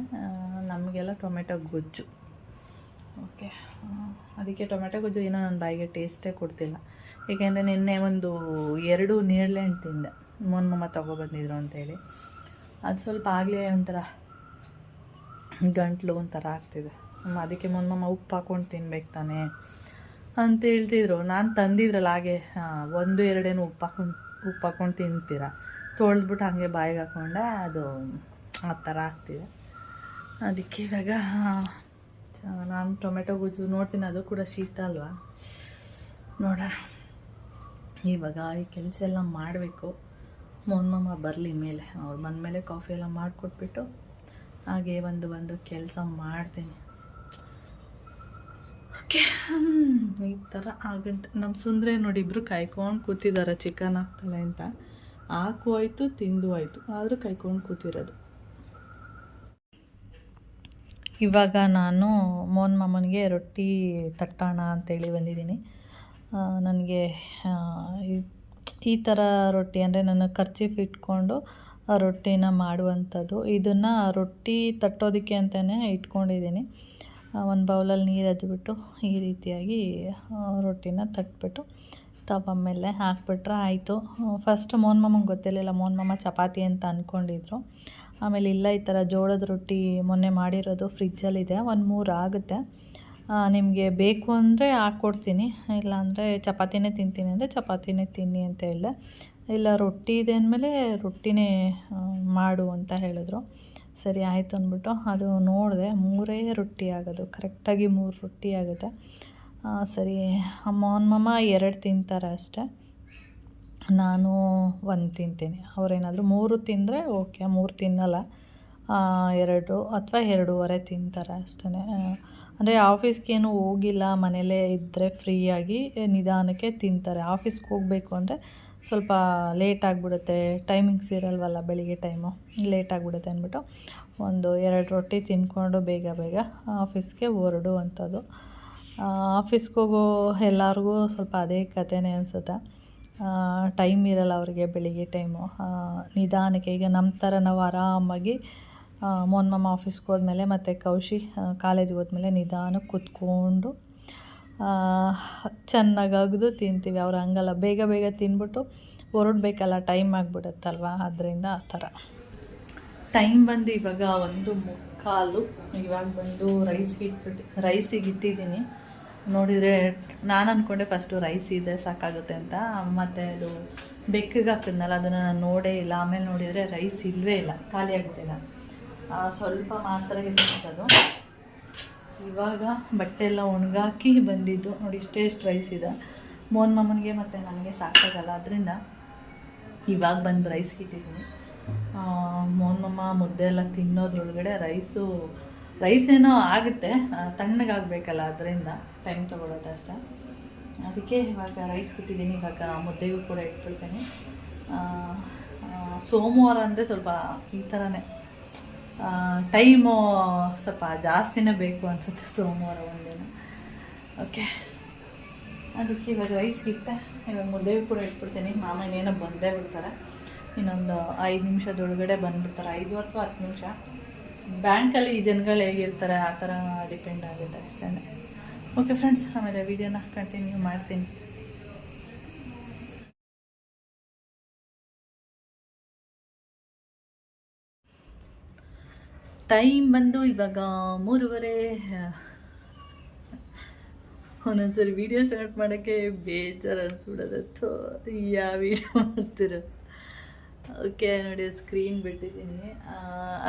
ನಮಗೆಲ್ಲ ಟೊಮೆಟೊ ಗೊಜ್ಜು. ಓಕೆ, ಅದಕ್ಕೆ ಟೊಮೆಟೊ ಗೊಜ್ಜು ಏನೋ ನನ್ನ ಬಾಯಿಗೆ ಟೇಸ್ಟೇ ಕೊಡ್ತಿಲ್ಲ. ಏಕೆಂದರೆ ನಿನ್ನೆ ಒಂದು 2 ನೇರಳೆ ಹಣ್ಣು ತಿಂದೆ, ಮೊನ್ನೆ ತೊಗೊಬಂದಿದ್ರು ಅಂತೇಳಿ. ಅದು ಸ್ವಲ್ಪ ಆಗಲೇ ಒಂಥರ ಗಂಟ್ಲು ಒಂಥರ ಆಗ್ತಿದೆ. ಅದಕ್ಕೆ ಮೊನ್ನೆ ಉಪ್ಪು ಹಾಕ್ಕೊಂಡು ತಿನ್ಬೇಕು ತಾನೆ ಅಂತ ಹೇಳ್ತಿದ್ರು. ನಾನು ತಂದಿದ್ರಲ್ಲ ಹಾಗೆ 1-2 ಉಪ್ಪು ಹಾಕ್ಕೊಂಡು ತಿಂತೀರ, ತೊಳೆದ್ಬಿಟ್ಟು ಹಾಗೆ ಬಾಯಿಗೆ ಹಾಕ್ಕೊಂಡೆ, ಅದು ಆ ಥರ ಆಗ್ತಿದೆ. ಅದಕ್ಕೆ ಇವಾಗ ನಾನು ಟೊಮೆಟೊ ಗೊಜ್ಜು ನೋಡ್ತೀನಿ, ಅದು ಕೂಡ ಶೀತ ಅಲ್ವಾ, ನೋಡೋಣ. ಇವಾಗ ಈ ಕೆಲಸ ಎಲ್ಲ ಮಾಡಬೇಕು. ಮೊನ್ನಮ್ಮ ಬರಲಿ ಮೇಲೆ, ಅವ್ರು ಬಂದಮೇಲೆ ಕಾಫಿ ಎಲ್ಲ ಮಾಡಿಕೊಟ್ಬಿಟ್ಟು ಹಾಗೆ ಒಂದು ಕೆಲಸ ಮಾಡ್ತೀನಿ. ಓಕೆ, ಈ ಥರ ಆಗಂಟೆ ನಮ್ಮ ಸುಂದ್ರೆ ನೋಡಿ, ಇಬ್ಬರು ಕಾಯ್ಕೊಂಡು ಕೂತಿದ್ದಾರೆ ಚಿಕನ್ ಹಾಕ್ತಾಳೆ ಅಂತ. ಹಾಕು ಆಯಿತು, ತಿಂದು ಆಯಿತು, ಆದರೂ ಕಾಯ್ಕೊಂಡು ಕೂತಿರೋದು. ಇವಾಗ ನಾನು ಮೋಹನ್ ಮಾಮನಿಗೆ ರೊಟ್ಟಿ ತಟ್ಟೋಣ ಅಂತೇಳಿ ಬಂದಿದ್ದೀನಿ. ನನಗೆ ಈ ಥರ ರೊಟ್ಟಿ ಅಂದರೆ ನಾನು ಕರ್ಚೀಫ್ ಇಟ್ಕೊಂಡು ರೊಟ್ಟಿನ ಮಾಡುವಂಥದ್ದು. ಇದನ್ನು ರೊಟ್ಟಿ ತಟ್ಟೋದಕ್ಕೆ ಅಂತಲೇ ಇಟ್ಕೊಂಡಿದ್ದೀನಿ. ಒಂದು ಬೌಲಲ್ಲಿ ನೀರು ಹಚ್ಬಿಟ್ಟು ಈ ರೀತಿಯಾಗಿ ರೊಟ್ಟಿನ ತಟ್ಬಿಟ್ಟು ತವ ಮೇಲೆ ಹಾಕ್ಬಿಟ್ರೆ ಆಯಿತು. ಫಸ್ಟ್ ಮೋಹನ್ ಮಾಮಂಗೆ ಗೊತ್ತಿರಲಿಲ್ಲ, ಮೋಹನ್ ಮಾಮ ಚಪಾತಿ ಅಂತ ಅಂದ್ಕೊಂಡಿದ್ರು. ಆಮೇಲೆ ಇಲ್ಲ, ಈ ಥರ ಜೋಳದ ರೊಟ್ಟಿ ಮೊನ್ನೆ ಮಾಡಿರೋದು ಫ್ರಿಜ್ಜಲ್ಲಿದೆ, 1-3 ಆಗುತ್ತೆ, ನಿಮಗೆ ಬೇಕು ಅಂದರೆ ಹಾಕ್ಕೊಡ್ತೀನಿ, ಇಲ್ಲಾಂದರೆ ಚಪಾತಿನೇ ತಿಂತೀನಿ ಅಂದರೆ ಚಪಾತಿನೇ ತಿನ್ನಿ ಅಂತ ಹೇಳಿದೆ. ಇಲ್ಲ, ರೊಟ್ಟಿ ಇದೆ ಅಂದಮೇಲೆ ರೊಟ್ಟಿನೇ ಮಾಡು ಅಂತ ಹೇಳಿದ್ರು. ಸರಿ ಆಯಿತು ಅಂದ್ಬಿಟ್ಟು ಅದು ನೋಡಿದೆ, 3 ರೊಟ್ಟಿ ಆಗೋದು, ಕರೆಕ್ಟಾಗಿ 3 ರೊಟ್ಟಿ ಆಗುತ್ತೆ. ಸರಿ, ಮೋಹನ್ ಮಾಮ 2 ತಿಂತಾರೆ ಅಷ್ಟೇ, ನಾನು 1 ತಿಂತೀನಿ. ಅವರೇನಾದರೂ 3 ತಿಂದರೆ ಓಕೆ, 3 ತಿನ್ನಲ್ಲ, 2 ಅಥವಾ 2.5 ತಿಂತಾರೆ ಅಷ್ಟೇ. ಅಂದರೆ ಆಫೀಸ್ಗೇನು ಹೋಗಿಲ್ಲ, ಮನೇಲೇ ಇದ್ದರೆ ಫ್ರೀಯಾಗಿ ನಿಧಾನಕ್ಕೆ ತಿಂತಾರೆ. ಆಫೀಸ್ಗೆ ಹೋಗಬೇಕು ಅಂದರೆ ಸ್ವಲ್ಪ ಲೇಟ್ ಆಗಿಬಿಡುತ್ತೆ, ಟೈಮಿಂಗ್ಸ್ ಇರಲ್ವಲ್ಲ, ಬೆಳಿಗ್ಗೆ ಟೈಮು ಲೇಟ್ ಆಗಿಬಿಡುತ್ತೆ ಅಂದ್ಬಿಟ್ಟು 1-2 ರೊಟ್ಟಿ ತಿಂದ್ಕೊಂಡು ಬೇಗ ಆಫೀಸ್ಗೆ ಹೊರಡುವಂಥದ್ದು. ಆಫೀಸ್ಗೆ ಹೋಗೋ ಎಲ್ಲರಿಗೂ ಸ್ವಲ್ಪ ಅದೇ ಕಥೆನೇ ಅನಿಸುತ್ತೆ. ಟೈಮ್ ಇರಲ್ಲ ಅವರಿಗೆ, ಬೆಳಿಗ್ಗೆ ಟೈಮು ನಿಧಾನಕ್ಕೆ. ಈಗ ನಮ್ಮ ಥರ ನಾವು ಆರಾಮಾಗಿ ಮೋಹನ್ ಮಾಮ ಆಫೀಸ್ಗೆ ಹೋದ್ಮೇಲೆ ಮತ್ತು ಕೌಶಿ ಕಾಲೇಜ್ಗೆ ಹೋದ್ಮೇಲೆ ನಿಧಾನಕ್ಕೆ ಕೂತ್ಕೊಂಡು ಚೆನ್ನಾಗಿ ಅಗೆದು ತಿಂತೀವಿ. ಅವ್ರು ಹಂಗಲ್ಲ, ಬೇಗ ತಿಂದ್ಬಿಟ್ಟು ಹೊರಡ್ಬೇಕಲ್ಲ, ಟೈಮ್ ಆಗಿಬಿಡುತ್ತಲ್ವ, ಅದರಿಂದ ಆ ಥರ. ಟೈಮ್ ಬಂದು ಇವಾಗ 1:45. ಇವಾಗ ಬಂದು ರೈಸಿಗೆ ಇಟ್ಟಿದ್ದೀನಿ. ನೋಡಿದರೆ ನಾನು ಅಂದ್ಕೊಂಡೆ ಫಸ್ಟು ರೈಸ್ ಇದೆ ಸಾಕಾಗುತ್ತೆ ಅಂತ, ಮತ್ತು ಅದು ಬೆಕ್ಕಿಗೆ ಹಾಕಿದ್ನಲ್ಲ ಅದನ್ನು ನಾನು ನೋಡೇ ಇಲ್ಲ. ಆಮೇಲೆ ನೋಡಿದರೆ ರೈಸ್ ಇಲ್ಲವೇ ಇಲ್ಲ, ಖಾಲಿ ಆಗಿಬಿಟ್ಟಿಲ್ಲ, ಸ್ವಲ್ಪ ಮಾತ್ರ ಇರುವಂಥದ್ದು. ಇವಾಗ ಬಟ್ಟೆ ಎಲ್ಲ ಒಣಗಾಕಿ ಬಂದಿದ್ದು ನೋಡಿ, ಇಷ್ಟು ರೈಸ್ ಇದೆ. ಮೋಹನ್ ಮಾಮನಿಗೆ ಮತ್ತು ನನಗೆ ಸಾಕಾಗಲ್ಲ, ಅದರಿಂದ ಇವಾಗ ಬಂದು ರೈಸ್ಗೆ ಇಟ್ಟಿದ್ದೀನಿ. ಮೋಹನ್ ಮಾಮ ಮುದ್ದೆ ಎಲ್ಲ ತಿನ್ನೋದ್ರೊಳಗಡೆ ರೈಸ್ ಏನೋ ಆಗುತ್ತೆ, ತಣ್ಣಗಾಗಬೇಕಲ್ಲ, ಅದರಿಂದ ಟೈಮ್ ತೊಗೊಳೋದು ಅಷ್ಟೇ. ಅದಕ್ಕೆ ಇವಾಗ ರೈಸ್ ಇಟ್ಟಿದ್ದೀನಿ. ಇವಾಗ ಮುದ್ದೆಗೂ ಕೂಡ ಇಟ್ಬಿಡ್ತೀನಿ. ಸೋಮವಾರ ಅಂದರೆ ಸ್ವಲ್ಪ ಈ ಥರನೇ ಟೈಮು ಸ್ವಲ್ಪ ಜಾಸ್ತಿನೇ ಬೇಕು ಅನಿಸುತ್ತೆ ಸೋಮವಾರ ಒಂದಿನ. ಓಕೆ, ಅದಕ್ಕೆ ಇವಾಗ ರೈಸ್ಗೆ ಇಟ್ಟೆ. ಇವಾಗ ಮುದ್ದೆಗೂ ಕೂಡ ಇಟ್ಬಿಡ್ತೀನಿ. ಮಾಮ ಇನ್ನೇನೋ ಬಂದೇ ಬಿಡ್ತಾರೆ, ಇನ್ನೊಂದು 5 ನಿಮಿಷದೊಳಗಡೆ ಬಂದುಬಿಡ್ತಾರೆ, 5 ಅಥವಾ 10 ನಿಮಿಷ. ಬ್ಯಾಂಕಲ್ಲಿ ಈ ಜನಗಳು ಹೇಗಿರ್ತಾರೆ ಆ ಥರ ಡಿಪೆಂಡ್ ಆಗುತ್ತೆ ಅಷ್ಟೇ. ಓಕೆ ಫ್ರೆಂಡ್ಸ್, ಆಮೇಲೆ ವಿಡಿಯೋನ ಕಂಟಿನ್ಯೂ ಮಾಡ್ತೀನಿ. ಟೈಮ್ ಬಂದು ಇವಾಗ 3:30. ಒಂದೊಂದ್ಸರಿ ವೀಡಿಯೋ ಸ್ಟಾರ್ಟ್ ಮಾಡೋಕ್ಕೆ ಬೇಜಾರು ಅನ್ಸ್ಬಿಡೋದತ್ತು, ಯಾವ ವೀಡಿಯೋ ಮಾಡ್ತಿರೋ. ಓಕೆ ನೋಡಿ, ಸ್ಕ್ರೀನ್ ಬಿಟ್ಟಿದ್ದೀನಿ.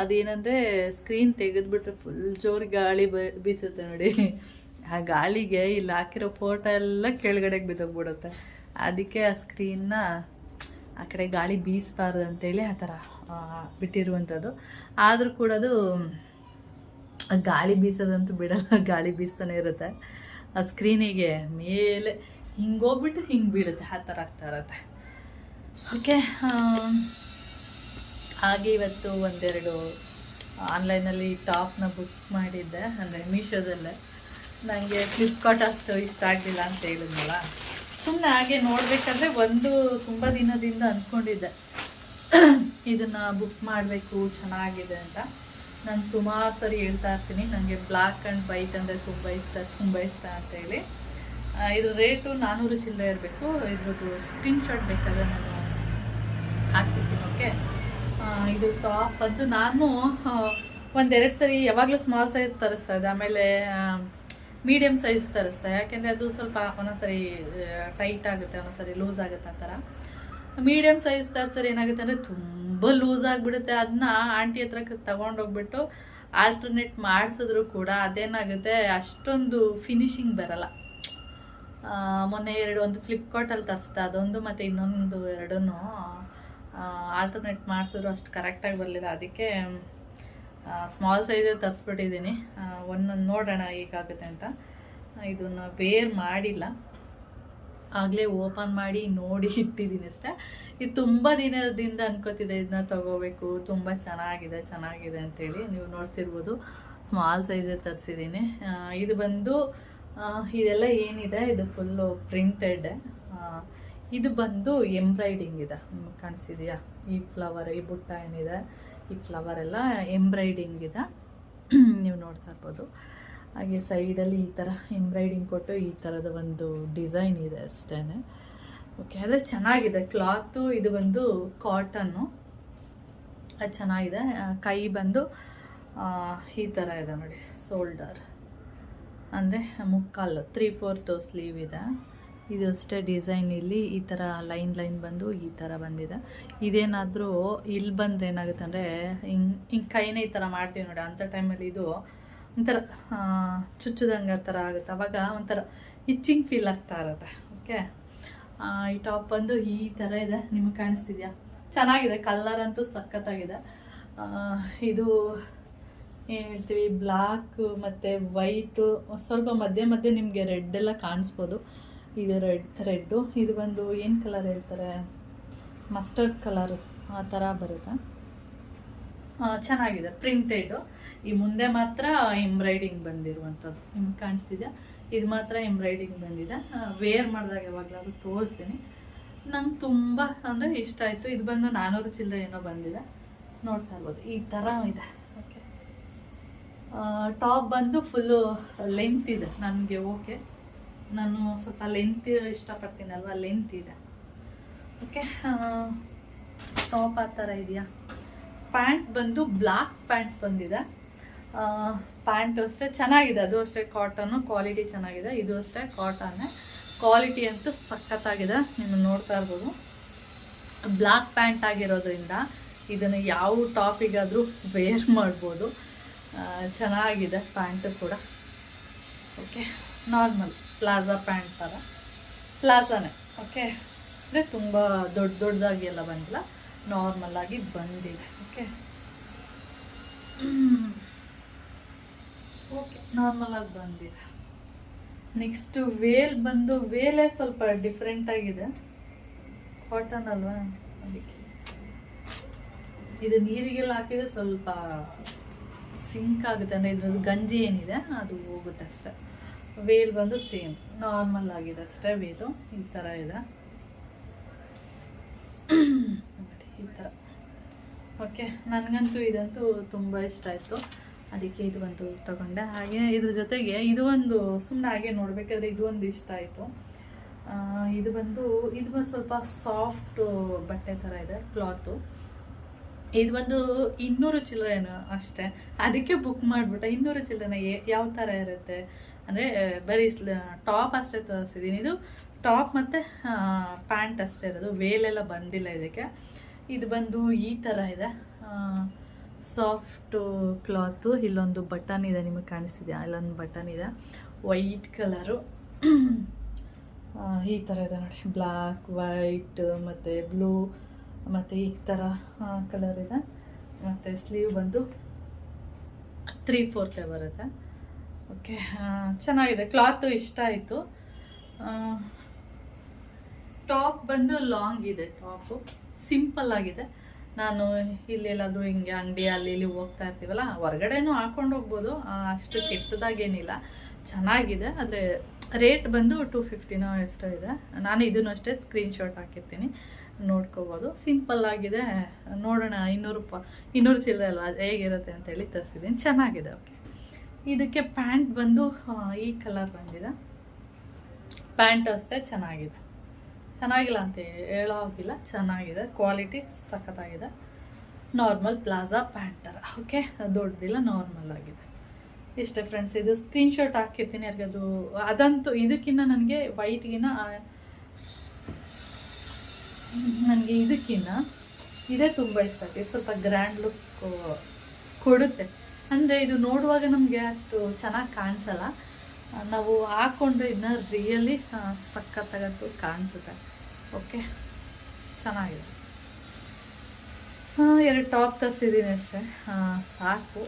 ಅದೇನಂದರೆ ಸ್ಕ್ರೀನ್ ತೆಗೆದುಬಿಟ್ರೆ ಫುಲ್ ಜೋರು ಗಾಳಿ ಬೀಸುತ್ತೆ ನೋಡಿ. ಆ ಗಾಳಿಗೆ ಇಲ್ಲಿ ಹಾಕಿರೋ ಫೋಟೋ ಎಲ್ಲ ಕೆಳಗಡೆಗೆ ಬಿದ್ದೋಗ್ಬಿಡುತ್ತೆ. ಅದಕ್ಕೆ ಆ ಸ್ಕ್ರೀನ್ನ ಆ ಕಡೆ ಗಾಳಿ ಬೀಸಬಾರ್ದು ಅಂತೇಳಿ ಆ ಥರ ಬಿಟ್ಟಿರುವಂಥದ್ದು. ಆದರೂ ಕೂಡ ಅದು ಗಾಳಿ ಬೀಸೋದಂತೂ ಬಿಡಲ್ಲ, ಗಾಳಿ ಬೀಸ್ತಾನೆ ಇರುತ್ತೆ. ಆ ಸ್ಕ್ರೀನಿಗೆ ಮೇಲೆ ಹಿಂಗೆ ಹೋಗ್ಬಿಟ್ಟು ಹಿಂಗೆ ಬೀಳುತ್ತೆ, ಆ ಥರ ಆಗ್ತಾ ಇರುತ್ತೆ. ಓಕೆ, ಹಾಗೆ ಇವತ್ತು ಒಂದೆರಡು ಆನ್ಲೈನಲ್ಲಿ ಟಾಪ್ನ ಬುಕ್ ಮಾಡಿದ್ದೆ, ಅಂದರೆ ಮೀಶೋದಲ್ಲೇ. ನನಗೆ ಫ್ಲಿಪ್ಕಾರ್ಟ್ ಅಷ್ಟು ಇಷ್ಟ ಆಗಲಿಲ್ಲ ಅಂತ ಹೇಳಿದ್ನಲ್ಲ, ಸುಮ್ಮನೆ ಹಾಗೆ ನೋಡಬೇಕಾದ್ರೆ ಒಂದು ತುಂಬ ದಿನದಿಂದ ಅಂದ್ಕೊಂಡಿದ್ದೆ ಇದನ್ನು ಬುಕ್ ಮಾಡಬೇಕು, ಚೆನ್ನಾಗಿದೆ ಅಂತ. ನಾನು ಸುಮಾರು ಸರಿ ಹೇಳ್ತಾ ಇರ್ತೀನಿ, ನನಗೆ ಬ್ಲ್ಯಾಕ್ ಆ್ಯಂಡ್ ವೈಟ್ ಅಂದರೆ ತುಂಬ ಇಷ್ಟ ಅಂತೇಳಿ. ಇದು ರೇಟು 400 ಚಿಲ್ಲರೆ ಇರಬೇಕು. ಇದ್ರದ್ದು ಸ್ಕ್ರೀನ್ಶಾಟ್ ಬೇಕಾದ್ರೆ ನಾನು ಹಾಕ್ತಿರ್ತೀನಿ. ಓಕೆ, ಇದು ಟಾಪ್ ಬಂದು ನಾನು ಒಂದೆರಡು ಸರಿ ಯಾವಾಗಲೂ ಸ್ಮಾಲ್ ಸೈಜ್ ತರಿಸ್ತಾ ಇದ್ದೆ, ಆಮೇಲೆ ಮೀಡಿಯಮ್ ಸೈಜ್ ತರಿಸ್ದೆ. ಯಾಕೆಂದರೆ ಅದು ಸ್ವಲ್ಪ ಒಂದೊಂದ್ಸರಿ ಟೈಟ್ ಆಗುತ್ತೆ, ಒಂದೊಂದ್ಸರಿ ಲೂಸ್ ಆಗುತ್ತೆ. ಆ ಥರ ಮೀಡಿಯಮ್ ಸೈಜ್ ತರಿಸರಿ ಏನಾಗುತ್ತೆ ಅಂದರೆ ತುಂಬ ಲೂಸ್ ಆಗಿಬಿಡುತ್ತೆ. ಅದನ್ನ ಆಂಟಿ ಹತ್ರ ತೊಗೊಂಡೋಗ್ಬಿಟ್ಟು ಆಲ್ಟರ್ನೇಟ್ ಮಾಡಿಸಿದ್ರು ಕೂಡ ಅದೇನಾಗುತ್ತೆ, ಅಷ್ಟೊಂದು ಫಿನಿಶಿಂಗ್ ಬರಲ್ಲ. ಮೊನ್ನೆ ಒಂದು ಫ್ಲಿಪ್ಕಾರ್ಟಲ್ಲಿ ತರಿಸ್ದೆ, ಅದೊಂದು ಮತ್ತು ಇನ್ನೊಂದು ಎರಡೂ ಆಲ್ಟರ್ನೇಟ್ ಮಾಡಿಸಿದ್ರು ಅಷ್ಟು ಕರೆಕ್ಟಾಗಿ ಬರಲಿಲ್ಲ. ಅದಕ್ಕೆ ಸ್ಮಾಲ್ ಸೈಜೇ ತರಿಸ್ಬಿಟ್ಟಿದ್ದೀನಿ. ಒಂದೊಂದು ನೋಡೋಣ ಹೇಗಾಗುತ್ತೆ ಅಂತ. ಇದನ್ನು ವೇರ್ ಮಾಡಿಲ್ಲ, ಆಗಲೇ ಓಪನ್ ಮಾಡಿ ನೋಡಿ ಇಟ್ಟಿದ್ದೀನಿ ಅಷ್ಟೇ. ಇದು ತುಂಬ ದಿನದಿಂದ ಅನ್ಕೋತಿದ್ದೆ ಇದನ್ನ ತೊಗೋಬೇಕು, ತುಂಬ ಚೆನ್ನಾಗಿದೆ ಅಂತೇಳಿ. ನೀವು ನೋಡ್ತಿರ್ಬೋದು, ಸ್ಮಾಲ್ ಸೈಜೇ ತರಿಸಿದ್ದೀನಿ. ಇದು ಬಂದು ಇದೆಲ್ಲ ಏನಿದೆ, ಇದು ಫುಲ್ಲು ಪ್ರಿಂಟೆಡ್. ಇದು ಬಂದು ಎಂಬ್ರಾಯ್ಡಿಂಗ್ ಇದೆ, ನಿಮಗೆ ಕಾಣಿಸ್ತಿದೆಯಾ? ಈ ಫ್ಲವರ್, ಈ ಬುಟ್ಟ ಏನಿದೆ, ಈ ಫ್ಲವರ್ ಎಲ್ಲ ಎಂಬ್ರಾಯ್ಡಿಂಗ್ ಇದೆ, ನೀವು ನೋಡ್ತಾ ಇರ್ಬೋದು. ಹಾಗೆ ಸೈಡಲ್ಲಿ ಈ ಥರ ಎಂಬ್ರಾಯ್ಡಿಂಗ್ ಕೊಟ್ಟು ಈ ಥರದ ಒಂದು ಡಿಸೈನ್ ಇದೆ ಅಷ್ಟೇ. ಓಕೆ, ಆದರೆ ಚೆನ್ನಾಗಿದೆ ಕ್ಲಾತು. ಇದು ಬಂದು ಕಾಟನ್ನು, ಅದು ಚೆನ್ನಾಗಿದೆ. ಕೈ ಬಂದು ಈ ಥರ ಇದೆ ನೋಡಿ, ಶೋಲ್ಡರ್ ಅಂದರೆ ಮುಕ್ಕಾಲು, 3/4 ಸ್ಲೀವ್ ಇದೆ. ಇದು ಅಷ್ಟೇ ಡಿಸೈನ್. ಇಲ್ಲಿ ಈ ಥರ ಲೈನ್ ಬಂದು ಈ ಥರ ಬಂದಿದೆ. ಇದೇನಾದರೂ ಇಲ್ಲಿ ಬಂದರೆ ಏನಾಗುತ್ತೆ ಅಂದರೆ ಹಿಂಗೆ ಕೈನೇ ಈ ಥರ ಮಾಡ್ತೀವಿ ನೋಡಿ, ಅಂಥ ಟೈಮಲ್ಲಿ ಇದು ಒಂಥರ ಚುಚ್ಚದಂಗೆ ಆ ಥರ ಆಗುತ್ತೆ. ಅವಾಗ ಒಂಥರ ಇಚ್ಚಿಂಗ್ ಫೀಲ್ ಆಗ್ತಾ ಇರುತ್ತೆ. ಓಕೆ, ಈ ಟಾಪ್ ಬಂದು ಈ ಥರ ಇದೆ, ನಿಮಗೆ ಕಾಣಿಸ್ತಿದೆಯಾ? ಚೆನ್ನಾಗಿದೆ, ಕಲರ್ ಅಂತೂ ಸಖತ್ತಾಗಿದೆ. ಇದು ಏನು ಹೇಳ್ತೀವಿ, ಬ್ಲ್ಯಾಕ್ ಮತ್ತು ವೈಟು, ಸ್ವಲ್ಪ ಮಧ್ಯೆ ನಿಮಗೆ ರೆಡ್ ಎಲ್ಲ ಕಾಣಿಸ್ಬೋದು. ಇದು ರೆಡ್ಡು. ಇದು ಬಂದು ಏನು ಕಲರ್ ಹೇಳ್ತಾರೆ, ಮಸ್ಟರ್ಡ್ ಕಲರು ಆ ಥರ ಬರುತ್ತೆ. ಚೆನ್ನಾಗಿದೆ, ಪ್ರಿಂಟೆಡು. ಈ ಮುಂದೆ ಮಾತ್ರ ಎಂಬ್ರಾಯ್ಡಿಂಗ್ ಬಂದಿರುವಂಥದ್ದು, ನಿಮ್ಗೆ ಕಾಣಿಸ್ತಿದೆ. ಇದು ಮಾತ್ರ ಎಂಬ್ರಾಯ್ಡಿಂಗ್ ಬಂದಿದೆ. ವೇರ್ ಮಾಡಿದಾಗ ಯಾವಾಗಲಾದ್ರೂ ತೋರಿಸ್ತೀನಿ. ನಂಗೆ ತುಂಬ ಅಂದರೆ ಇಷ್ಟ ಆಯಿತು. ಇದು ಬಂದು 400 ಚಿಲ್ಲರೆ ಏನೋ ಬಂದಿದೆ, ನೋಡ್ತಾ ಇರ್ಬೋದು. ಈ ಥರ ಇದೆ. ಓಕೆ, ಟಾಪ್ ಬಂದು ಫುಲ್ಲು ಲೆಂತ್ ಇದೆ ನನಗೆ. ಓಕೆ, ನಾನು ಸ್ವಲ್ಪ ಲೆಂತ್ ಇಷ್ಟಪಡ್ತೀನಲ್ವ, ಲೆಂತ್ ಇದೆ. ಓಕೆ, ಟಾಪ್ ಆ ಥರ ಇದೆಯಾ. ಪ್ಯಾಂಟ್ ಬಂದು ಬ್ಲ್ಯಾಕ್ ಪ್ಯಾಂಟ್ ಬಂದಿದೆ. ಪ್ಯಾಂಟು ಅಷ್ಟೇ ಚೆನ್ನಾಗಿದೆ, ಅದು ಅಷ್ಟೇ ಕಾಟನ್ನು, ಕ್ವಾಲಿಟಿ ಚೆನ್ನಾಗಿದೆ. ಇದು ಅಷ್ಟೇ ಕಾಟನ್ನೇ, ಕ್ವಾಲಿಟಿ ಅಂತೂ ಸಖತ್ತಾಗಿದೆ. ನೀವು ನೋಡ್ತಾ ಇರ್ಬೋದು. ಬ್ಲ್ಯಾಕ್ ಪ್ಯಾಂಟ್ ಆಗಿರೋದ್ರಿಂದ ಇದನ್ನು ಯಾವ ಟಾಪಿಗಾದರೂ ವೇರ್ ಮಾಡ್ಬೋದು. ಚೆನ್ನಾಗಿದೆ ಪ್ಯಾಂಟು ಕೂಡ. ಓಕೆ, ನಾರ್ಮಲ್ ಪ್ಲಾಜಾ ಪ್ಯಾಂಟ್ ಥರ, ಪ್ಲಾಜಾನೇ. ಓಕೆ, ಅಂದರೆ ತುಂಬ ದೊಡ್ಡದಾಗಿ ಎಲ್ಲ ಬಂದಿಲ್ಲ, ನಾರ್ಮಲ್ಲಾಗಿ ಬಂದಿದೆ. ಓಕೆ, ನಾರ್ಮಲಾಗಿ ಬಂದಿದೆ. ನೆಕ್ಸ್ಟು ವೇಲ್ ಬಂದು, ವೇಲೇ ಸ್ವಲ್ಪ ಡಿಫ್ರೆಂಟಾಗಿದೆ, ಕಾಟನ್ ಅಲ್ವಾ, ಅದಕ್ಕೆ ಇದು ನೀರಿಗೆಲ್ಲ ಹಾಕಿದರೆ ಸ್ವಲ್ಪ ಸಿಂಕ್ ಆಗುತ್ತೆ, ಅಂದರೆ ಇದ್ರದ್ದು ಗಂಜಿ ಏನಿದೆ ಅದು ಹೋಗುತ್ತೆ ಅಷ್ಟೇ. ವೇಲ್ ಬಂದು ಸೇಮ್ ನಾರ್ಮಲ್ ಆಗಿದೆ ಅಷ್ಟೇ. ವೇಲು ಈ ಥರ ಇದೆ, ಈ ಥರ ಓಕೆ, ನನಗಂತೂ ಇದಂತೂ ತುಂಬ ಇಷ್ಟ ಆಯಿತು, ಅದಕ್ಕೆ ಇದು ಒಂದು ತಗೊಂಡೆ. ಹಾಗೆ ಇದ್ರ ಜೊತೆಗೆ ಇದು ಒಂದು ಸುಮ್ಮನೆ ಹಾಗೆ ನೋಡಬೇಕಾದ್ರೆ ಇದು ಒಂದು ಇಷ್ಟ ಆಯಿತು. ಇದು ಬಂದು ಸ್ವಲ್ಪ ಸಾಫ್ಟ್ ಬಟ್ಟೆ ಥರ ಇದೆ ಕ್ಲಾತು. ಇದು ಬಂದು 200 ಚಿಲ್ಲರೆನೋ ಅಷ್ಟೇ, ಅದಕ್ಕೆ ಬುಕ್ ಮಾಡಿಬಿಟ್ಟೆ. 200 ಚಿಲ್ಲರೆನ ಯಾವ ಥರ ಇರುತ್ತೆ ಅಂದರೆ ಬರೀ ಟಾಪ್ ಅಷ್ಟೇ ತರಿಸಿದ್ದೀನಿ. ಇದು ಟಾಪ್ ಮತ್ತು ಪ್ಯಾಂಟ್ ಅಷ್ಟೇ ಇರೋದು, ವೇಲೆಲ್ಲ ಬಂದಿಲ್ಲ ಇದಕ್ಕೆ. ಇದು ಬಂದು ಈ ಥರ ಇದೆ, ಸಾಫ್ಟು ಕ್ಲಾತು. ಇಲ್ಲೊಂದು ಬಟನ್ ಇದೆ, ನಿಮಗೆ ಕಾಣಿಸ್ತಿದೆ, ಅಲ್ಲೊಂದು ಬಟನ್ ಇದೆ, ವೈಟ್ ಕಲರು. ಈ ಥರ ಇದೆ ನೋಡಿ, ಬ್ಲ್ಯಾಕ್, ವೈಟ್ ಮತ್ತು ಬ್ಲೂ ಮತ್ತು ಈ ಥರ ಕಲರ್ ಇದೆ. ಮತ್ತು ಸ್ಲೀವ್ ಬಂದು 3/4 ಬರುತ್ತೆ. ಓಕೆ, ಚೆನ್ನಾಗಿದೆ, ಕ್ಲಾತು ಇಷ್ಟ ಆಯಿತು. ಟಾಪ್ ಬಂದು ಲಾಂಗ್ ಇದೆ, ಟಾಪು ಸಿಂಪಲ್ ಆಗಿದೆ. ನಾನು ಇಲ್ಲೆಲ್ಲಾದರೂ ಹಿಂಗೆ ಅಂಗಡಿ ಅಲ್ಲಿ ಇಲ್ಲಿ ಹೋಗ್ತಾ ಇರ್ತೀವಲ್ಲ, ಹೊರಗಡೆನೂ ಹಾಕೊಂಡು ಹೋಗ್ಬೋದು, ಅಷ್ಟು ಕೆಟ್ಟದಾಗೇನಿಲ್ಲ, ಚೆನ್ನಾಗಿದೆ. ಆದರೆ ರೇಟ್ ಬಂದು 250ನೋ ಎಷ್ಟೋ ಇದೆ. ನಾನು ಇದನ್ನು ಅಷ್ಟೇ ಸ್ಕ್ರೀನ್ಶಾಟ್ ಹಾಕಿರ್ತೀನಿ, ನೋಡ್ಕೋಬೋದು. ಸಿಂಪಲ್ ಆಗಿದೆ, ನೋಡೋಣ. 200 ಚಿಲ್ಲರೆ ಅಲ್ವಾ, ಅದು ಹೇಗಿರುತ್ತೆ ಅಂತೇಳಿ ತರಿಸಿದ್ದೀನಿ, ಚೆನ್ನಾಗಿದೆ. ಓಕೆ, ಇದಕ್ಕೆ ಪ್ಯಾಂಟ್ ಬಂದು ಈ ಕಲರ್ ಬಂದಿದೆ. ಪ್ಯಾಂಟ್ ಅಷ್ಟೇ ಚೆನ್ನಾಗಿದೆ, ಚೆನ್ನಾಗಿಲ್ಲ ಅಂತ ಹೇಳೋ ಹಾಗಿಲ್ಲ, ಚೆನ್ನಾಗಿದೆ, ಕ್ವಾಲಿಟಿ ಸಖತ್ತಾಗಿದೆ. ನಾರ್ಮಲ್ ಪ್ಲಾಜಾ ಪ್ಯಾಂಟ್ ಥರ. ಓಕೆ, ದೊಡ್ಡದಿಲ್ಲ, ನಾರ್ಮಲ್ ಆಗಿದೆ. ಇಷ್ಟೇ ಫ್ರೆಂಡ್ಸ್, ಇದು ಸ್ಕ್ರೀನ್ಶಾಟ್ ಹಾಕಿರ್ತೀನಿ ಯಾರಿಗಾದ್ರು. ಅದಂತೂ ಇದಕ್ಕಿಂತ ನನಗೆ ಇದಕ್ಕಿಂತ ಇದೇ ತುಂಬ ಇಷ್ಟ ಆಗ್ತದೆ. ಸ್ವಲ್ಪ ಗ್ರ್ಯಾಂಡ್ ಲುಕ್ ಕೊಡುತ್ತೆ. ಅಂದರೆ ಇದು ನೋಡುವಾಗ ನಮಗೆ ಅಷ್ಟು ಚೆನ್ನಾಗಿ ಕಾಣಿಸಲ್ಲ, ನಾವು ಹಾಕ್ಕೊಂಡ್ರೆ ಇದನ್ನ ರಿಯಲಿ ಸಖತ್ತಾಗತ್ತು ಕಾಣಿಸುತ್ತೆ. ಓಕೆ, ಚೆನ್ನಾಗಿದೆ. 2 ಟಾಪ್ ತರಿಸಿದ್ದೀನಿ ಅಷ್ಟೇ, ಸಾಕು.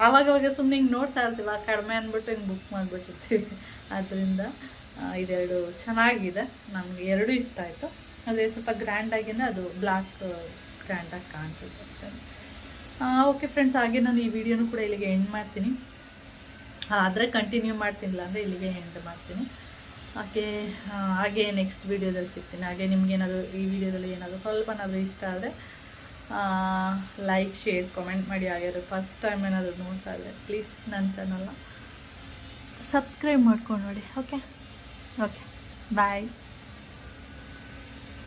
ಆವಾಗವಾಗ ಸುಮ್ಮನೆ ಹಿಂಗೆ ನೋಡ್ತಾ ಇರ್ತೀವಿ, ಕಡಿಮೆ ಅಂದ್ಬಿಟ್ಟು ಹಿಂಗೆ ಬುಕ್ ಮಾಡಿಬಿಟ್ಟಿರ್ತೀವಿ. ಆದ್ದರಿಂದ ಇದೆರಡು ಚೆನ್ನಾಗಿದೆ, ನನಗೆ 2 ಇಷ್ಟ ಆಯಿತು. ಅದೇ ಸ್ವಲ್ಪ ಗ್ರ್ಯಾಂಡಾಗಿಂದ ಅದು ಬ್ಲ್ಯಾಕ್ ಗ್ರ್ಯಾಂಡಾಗಿ ಕಾಣಿಸುತ್ತೆ ಅಷ್ಟೇ. ಓಕೆ ಫ್ರೆಂಡ್ಸ್, ಹಾಗೆ ನಾನು ಈ ವಿಡಿಯೋನು ಕೂಡ ಇಲ್ಲಿಗೆ ಎಂಡ್ ಮಾಡ್ತೀನಿ. ಆದರೆ ಕಂಟಿನ್ಯೂ ಮಾಡ್ತೀನಿಲ್ಲ ಅಂದರೆ ಇಲ್ಲಿಗೆ ಎಂಡ್ ಮಾಡ್ತೀನಿ. ಹಾಗೆ ನೆಕ್ಸ್ಟ್ ವೀಡಿಯೋದಲ್ಲಿ ಸಿಗ್ತೀನಿ. ಹಾಗೆ ನಿಮಗೇನಾದರೂ ಈ ವಿಡಿಯೋದಲ್ಲಿ ಏನಾದರೂ ಸ್ವಲ್ಪನಾದರೂ ಇಷ್ಟ ಆದರೆ ಲೈಕ್, ಶೇರ್, ಕಾಮೆಂಟ್ ಮಾಡಿ. ಹಾಗಾದ್ರೆ ಫಸ್ಟ್ ಟೈಮ್ ಏನಾದರೂ ನೋಡ್ತಾ ಇದ್ದರೆ ಪ್ಲೀಸ್ ನನ್ನ ಚಾನಲ್ನ ಸಬ್ಸ್ಕ್ರೈಬ್ ಮಾಡ್ಕೊಂಡು ನೋಡಿ. ಓಕೆ, ಬಾಯ್.